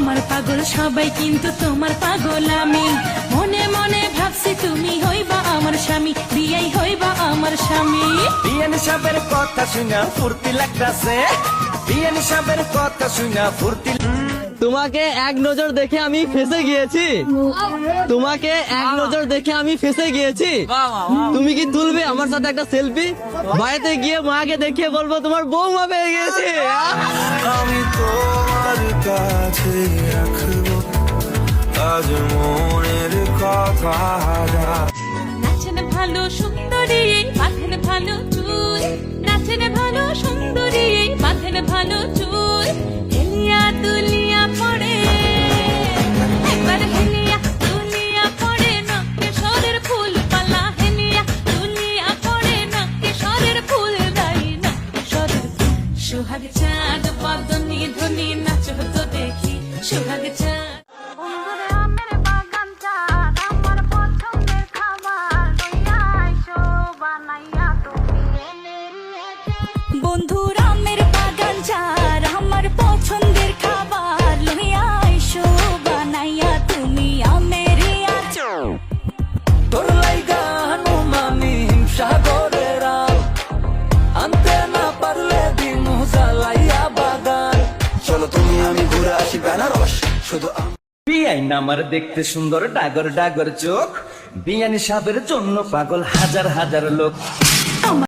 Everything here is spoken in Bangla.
আমার পাগল সবাই কিন্তু তোমার পাগল আমি। মনে মনে ভাবছি তুমি হইবা আমার স্বামী, বিয়াই হইবা আমার স্বামী। বিয়ান সাহেবের কথা শুনা ফুর্তি লাগতাছে, বিয়ান সাহেবের কথা শুনা ফুর্তি। তোমাকে এক নজর দেখে আমি ফেসে গিয়েছি, তোমাকে এক নজর দেখে আমি ফেসে গিয়েছি। তুমি কি তুলবে আমার সাথে একটা সেলফি? বাড়িতে গিয়ে মাকে দেখিয়ে বলবো তোমার বৌমা পেয়ে গেছে। আমি তোমার কাছে রাখবো আজ মনের কথা। নাচেন ভালো সুন্দরী, বাঁধেন ভালো চুল, নাচেন ভালো সুন্দরী, বাঁধেন ভালো চুল। হেলিয়া দুলিয়া পড়ে, একবার হেলিয়া দুলিয়া পড়ে, নকেশ্বরের ফুল পালা। হেলিয়া দুলিয়া পড়ে, নকেশ্বরের ফুল দাই, নকেশ্বরের ফুল। সোহাগ চাঁদ বদনি ধ্বনি নাচ হতো দেখি, সোহাগ চাঁদ। বন্ধুর আমের বাগান চার আমার পছন্দের খাবার, লইয়া আইসো বানাইয়া তুমি আমের আচার। তোর লাইগা হনুমানি সাগরের আল, আনতে না পারলে দিন জ্বালাইয়া বাগান। চলো তুমি আমি ঘুরে আসি বেনারস, শুধু বিয়াইন আমার দেখতে সুন্দর, ডাগর ডাগর চোখ। বিয়ানি সাহেবের জন্য পাগল হাজার হাজার লোক।